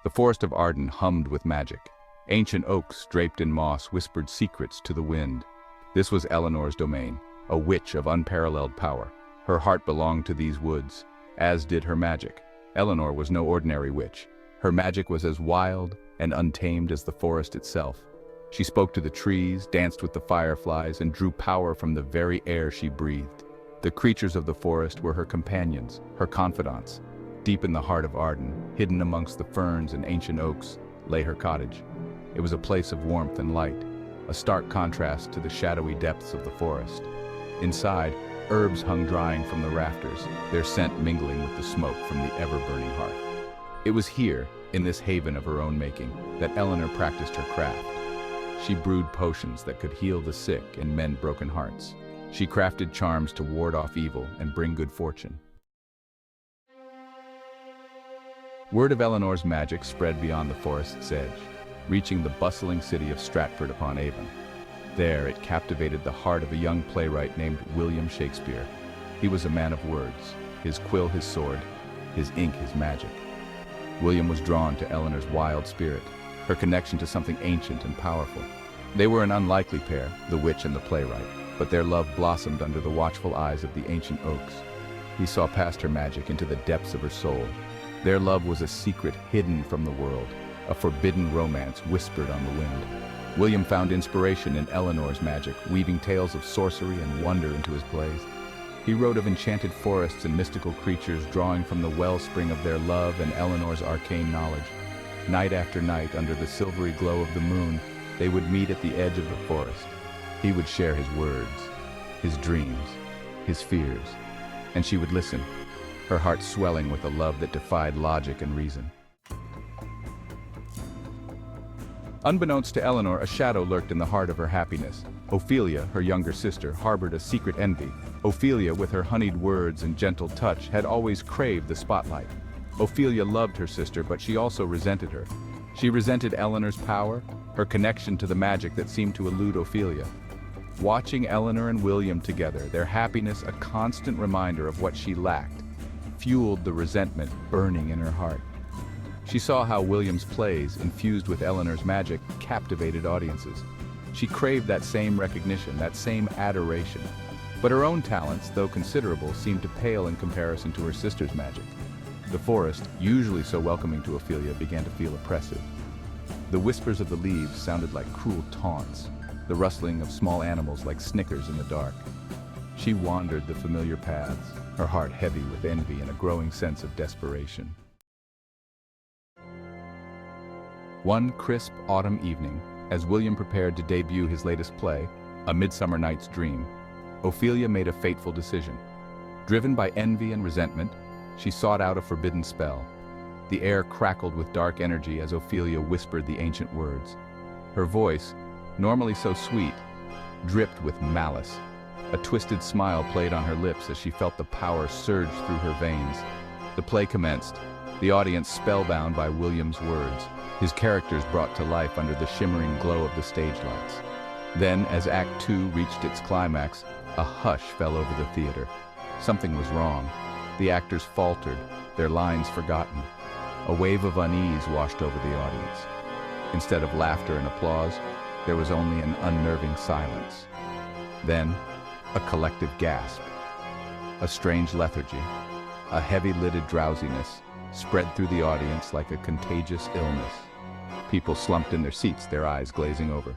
The forest of Arden hummed with magic. Ancient oaks draped in moss whispered secrets to the wind. This was Eleanor's domain, a witch of unparalleled power. Her heart belonged to these woods, as did her magic. Eleanor was no ordinary witch. Her magic was as wild and untamed as the forest itself. She spoke to the trees, danced with the fireflies, and drew power from the very air she breathed. The creatures of the forest were her companions, her confidants. Deep in the heart of Arden, hidden amongst the ferns and ancient oaks, lay her cottage. It was a place of warmth and light, a stark contrast to the shadowy depths of the forest. Inside, herbs hung drying from the rafters, their scent mingling with the smoke from the ever-burning hearth. It was here, in this haven of her own making, that Eleanor practiced her craft. She brewed potions that could heal the sick and mend broken hearts. She crafted charms to ward off evil and bring good fortune. Word of Eleanor's magic spread beyond the forest's edge, reaching the bustling city of Stratford-upon-Avon. There, it captivated the heart of a young playwright named William Shakespeare. He was a man of words, his quill his sword, his ink his magic. William was drawn to Eleanor's wild spirit, her connection to something ancient and powerful. They were an unlikely pair, the witch and the playwright, but their love blossomed under the watchful eyes of the ancient oaks. He saw past her magic into the depths of her soul. Their love was a secret hidden from the world, a forbidden romance whispered on the wind. William found inspiration in Eleanor's magic, weaving tales of sorcery and wonder into his plays. He wrote of enchanted forests and mystical creatures drawing from the wellspring of their love and Eleanor's arcane knowledge. Night after night, under the silvery glow of the moon, they would meet at the edge of the forest. He would share his words, his dreams, his fears, and she would listen, her heart swelling with a love that defied logic and reason. Unbeknownst to Eleanor, a shadow lurked in the heart of her happiness. Ophelia, her younger sister, harbored a secret envy. Ophelia, with her honeyed words and gentle touch, had always craved the spotlight. Ophelia loved her sister, but she also resented her. She resented Eleanor's power, her connection to the magic that seemed to elude Ophelia. Watching Eleanor and William together, their happiness a constant reminder of what she lacked, fueled the resentment burning in her heart. She saw how William's plays, infused with Eleanor's magic, captivated audiences. She craved that same recognition, that same adoration. But her own talents, though considerable, seemed to pale in comparison to her sister's magic. The forest, usually so welcoming to Ophelia, began to feel oppressive. The whispers of the leaves sounded like cruel taunts, the rustling of small animals like snickers in the dark. She wandered the familiar paths, her heart heavy with envy and a growing sense of desperation. One crisp autumn evening, as William prepared to debut his latest play, A Midsummer Night's Dream, Ophelia made a fateful decision. Driven by envy and resentment, she sought out a forbidden spell. The air crackled with dark energy as Ophelia whispered the ancient words. Her voice, normally so sweet, dripped with malice. A twisted smile played on her lips as she felt the power surge through her veins. The play commenced, the audience spellbound by William's words, his characters brought to life under the shimmering glow of the stage lights. Then, as Act Two reached its climax, a hush fell over the theater. Something was wrong. The actors faltered, their lines forgotten. A wave of unease washed over the audience. Instead of laughter and applause, there was only an unnerving silence. Then, a collective gasp. A strange lethargy, a heavy-lidded drowsiness, spread through the audience like a contagious illness. People slumped in their seats, their eyes glazing over.